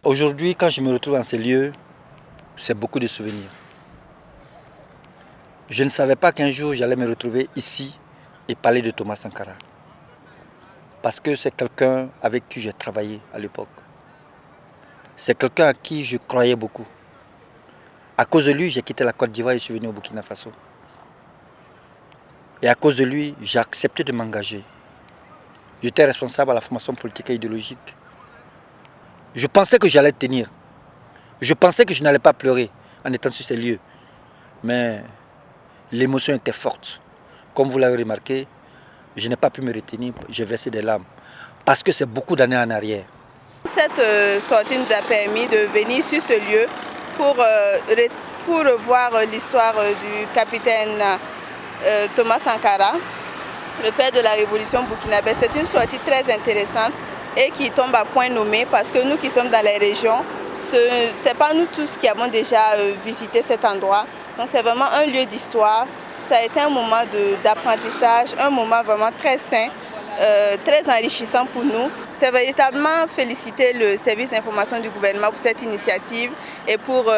Aujourd'hui, quand je me retrouve en ces lieux, c'est beaucoup de souvenirs. Je ne savais pas qu'un jour j'allais me retrouver ici et parler de Thomas Sankara. Parce que c'est quelqu'un avec qui j'ai travaillé à l'époque. C'est quelqu'un à qui je croyais beaucoup. À cause de lui, j'ai quitté la Côte d'Ivoire et je suis venu au Burkina Faso. Et à cause de lui, j'ai accepté de m'engager. J'étais responsable à la formation politique et idéologique. Je pensais que j'allais tenir. Je pensais que je n'allais pas pleurer en étant sur ces lieux. Mais l'émotion était forte. Comme vous l'avez remarqué, je n'ai pas pu me retenir, j'ai versé des larmes. Parce que c'est beaucoup d'années en arrière. Cette sortie nous a permis de venir sur ce lieu pour revoir l'histoire du capitaine Thomas Sankara, le père de la révolution burkinabé. C'est une sortie très intéressante et qui tombe à point nommé parce que nous qui sommes dans les régions, ce n'est pas nous tous qui avons déjà visité cet endroit. Donc c'est vraiment un lieu d'histoire. Ça a été un moment d'apprentissage, un moment vraiment très sain, très enrichissant pour nous. C'est véritablement féliciter le service d'information du gouvernement pour cette initiative et pour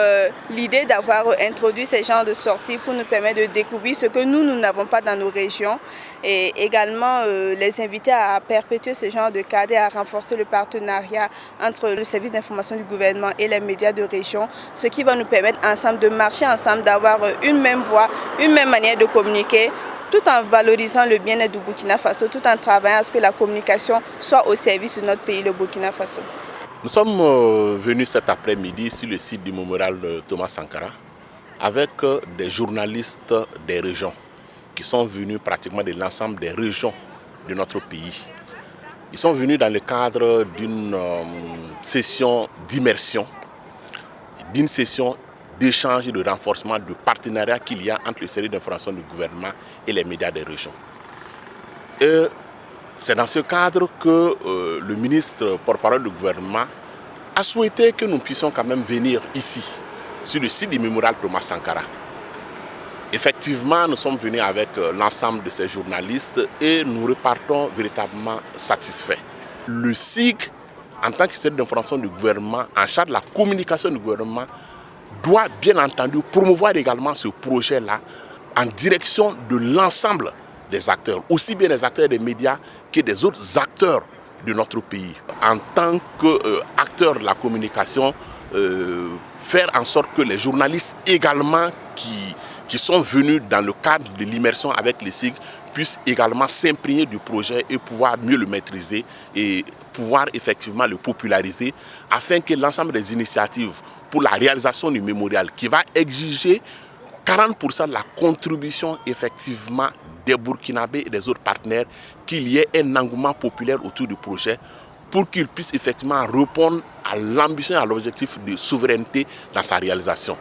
l'idée d'avoir introduit ces genres de sorties pour nous permettre de découvrir ce que nous n'avons pas dans nos régions et également les inviter à perpétuer ce genre de cadre et à renforcer le partenariat entre le service d'information du gouvernement et les médias de région, ce qui va nous permettre ensemble de marcher ensemble, d'avoir une même voix, une même manière de communiquer, tout en valorisant le bien-être du Burkina Faso, tout en travaillant à ce que la communication soit au service de notre pays, le Burkina Faso. Nous sommes venus cet après-midi sur le site du mémorial de Thomas Sankara avec des journalistes des régions qui sont venus pratiquement de l'ensemble des régions de notre pays. Ils sont venus dans le cadre d'une session d'immersion, d'une session d'échange et de renforcement du partenariat qu'il y a entre le service d'information du gouvernement et les médias des régions. Et c'est dans ce cadre que le ministre porte-parole du gouvernement a souhaité que nous puissions quand même venir ici, sur le site du mémorial Thomas Sankara. Effectivement, nous sommes venus avec l'ensemble de ces journalistes et nous repartons véritablement satisfaits. Le SIG, en tant que service d'information du gouvernement, en charge de la communication du gouvernement, doit bien entendu promouvoir également ce projet-là en direction de l'ensemble des acteurs, aussi bien les acteurs des médias que des autres acteurs de notre pays. En tant qu'acteurs de la communication, faire en sorte que les journalistes également qui sont venus dans le cadre de l'immersion avec les SIG puissent également s'imprégner du projet et pouvoir mieux le maîtriser et pouvoir effectivement le populariser afin que l'ensemble des initiatives pour la réalisation du mémorial qui va exiger 40% de la contribution effectivement des Burkinabés et des autres partenaires, qu'il y ait un engouement populaire autour du projet pour qu'il puisse effectivement répondre à l'ambition et à l'objectif de souveraineté dans sa réalisation.